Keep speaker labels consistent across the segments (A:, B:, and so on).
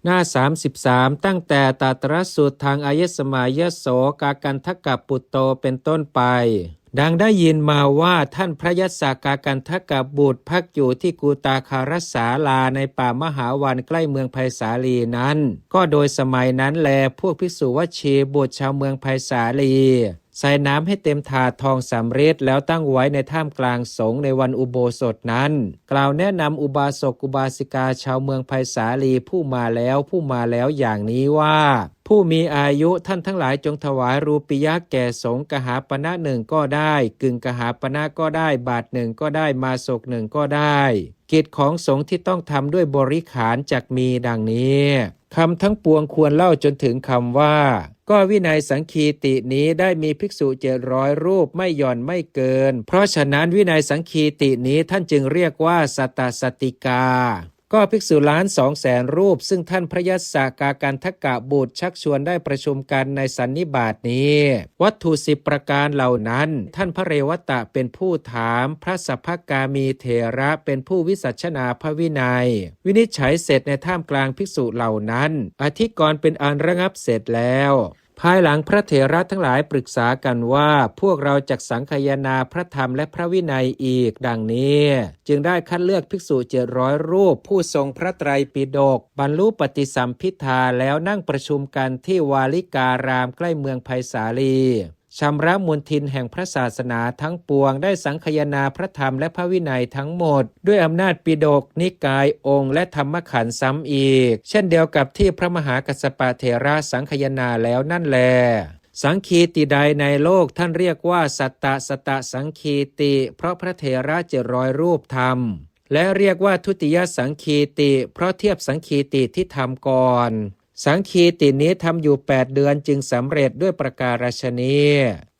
A: หน้า33ตั้งแต่ตาตรสูตรทางอายสมายโสกากันทกปุตโตเป็นต้นไปดังได้ยินมาว่าท่านพระยศกากันทกบุตรพักอยู่ที่กูตาคารสาลาในป่ามหาวันใกล้เมืองไผ่สาลีนั้นก็โดยสมัยนั้นแลพวกภิกษุวัชชีบุตรชาวเมืองไผ่สาลีใส่น้ำให้เต็มถาดทองสำริดแล้วตั้งไว้ในท่ามกลางสงฆ์ในวันอุโบสถนั้นกล่าวแนะนำอุบาสกอุบาสิกาชาวเมืองไผ่สาลีผู้มาแล้วอย่างนี้ว่าผู้มีอายุท่านทั้งหลายจงถวายรูปียะแก่สงฆ์กหาปณะหนึ่งก็ได้กึ่งกหาปณะก็ได้บาทหนึ่งก็ได้มาศกหนึ่งก็ได้กิจของสงฆ์ที่ต้องทำด้วยบริขารจักมีดังนี้คำทั้งปวงควรเล่าจนถึงคำว่าก็วินัยสังคีตินี้ได้มีภิกษุ700รูปไม่หย่อนไม่เกินเพราะฉะนั้นวินัยสังคีตินี้ท่านจึงเรียกว่าสัตตสติกาก็ภิกษุ1,200,000รูปซึ่งท่านพระยศกากันทกบุตรชักชวนได้ประชุมกันในสันนิบาตนี้วัตถุ10ประการเหล่านั้นท่านพระเรวตะเป็นผู้ถามพระสัพพกามีเถระเป็นผู้วิสัชนาพระวินัยวินิจฉัยเสร็จในท่ามกลางภิกษุเหล่านั้นอธิกรณ์เป็นอันระงับเสร็จแล้วภายหลังพระเถระทั้งหลายปรึกษากันว่าพวกเราจักสังคายนาพระธรรมและพระวินัยอีกดังนี้จึงได้คัดเลือกภิกษุ700รูปผู้ทรงพระไตรปิฎกบรรลุปฏิสัมภิทาแล้วนั่งประชุมกันที่วาลิการามใกล้เมืองไผ่สาลีชำระมลทินแห่งพระศาสนาทั้งปวงได้สังคายนาพระธรรมและพระวินัยทั้งหมดด้วยอำนาจปิฎกนิกายองค์และธรรมขันธ์ซ้ำอีกเช่นเดียวกับที่พระมหากัสสปะเถระสังคายนาแล้วนั่นแลสังคีติใดในโลกท่านเรียกว่าสัตตสังคีติเพราะพระเถระ700รูปทำและเรียกว่าทุติยสังคีติเพราะเทียบสังคีติที่ทำก่อนสังคีตินี้ทำอยู่8 เดือนจึงสำเร็จด้วยประการฉนี้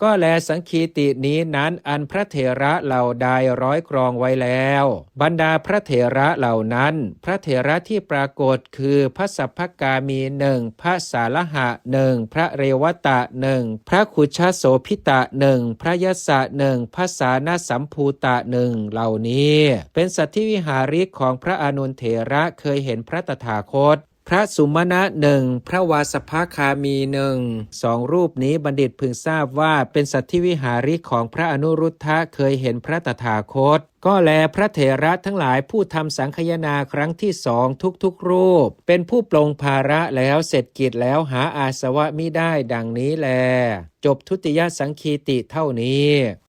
A: ก็แลสังคีตินี้นั้นอันพระเถระเหล่าใดร้อยกรองไว้แล้วบรรดาพระเถระเหล่านั้นพระเถระที่ปรากฏคือพระสัพพกามี1พระสาลหะ1พระเรวตะ1พระคุชโสพิตะ1พระยศะ1พระสานาสัมภูตะ1เหล่านี้เป็นสัตธิวิหาริกของพระอานนท์เถระเคยเห็นพระตถาคตพระสุมาณะ1พระวาสภคามี1 2รูปนี้บัณฑิตพึงทราบว่าเป็นสัตถิวิหาริกของพระอนุรุทธะเคยเห็นพระตถาคตก็แลพระเถระทั้งหลายผู้ทำสังคายนาครั้งที่2ทุกรูปเป็นผู้ปลงภาระแล้วเสร็จกิจแล้วหาอาสวะมิได้ดังนี้แลจบทุติยสังคีติเท่านี้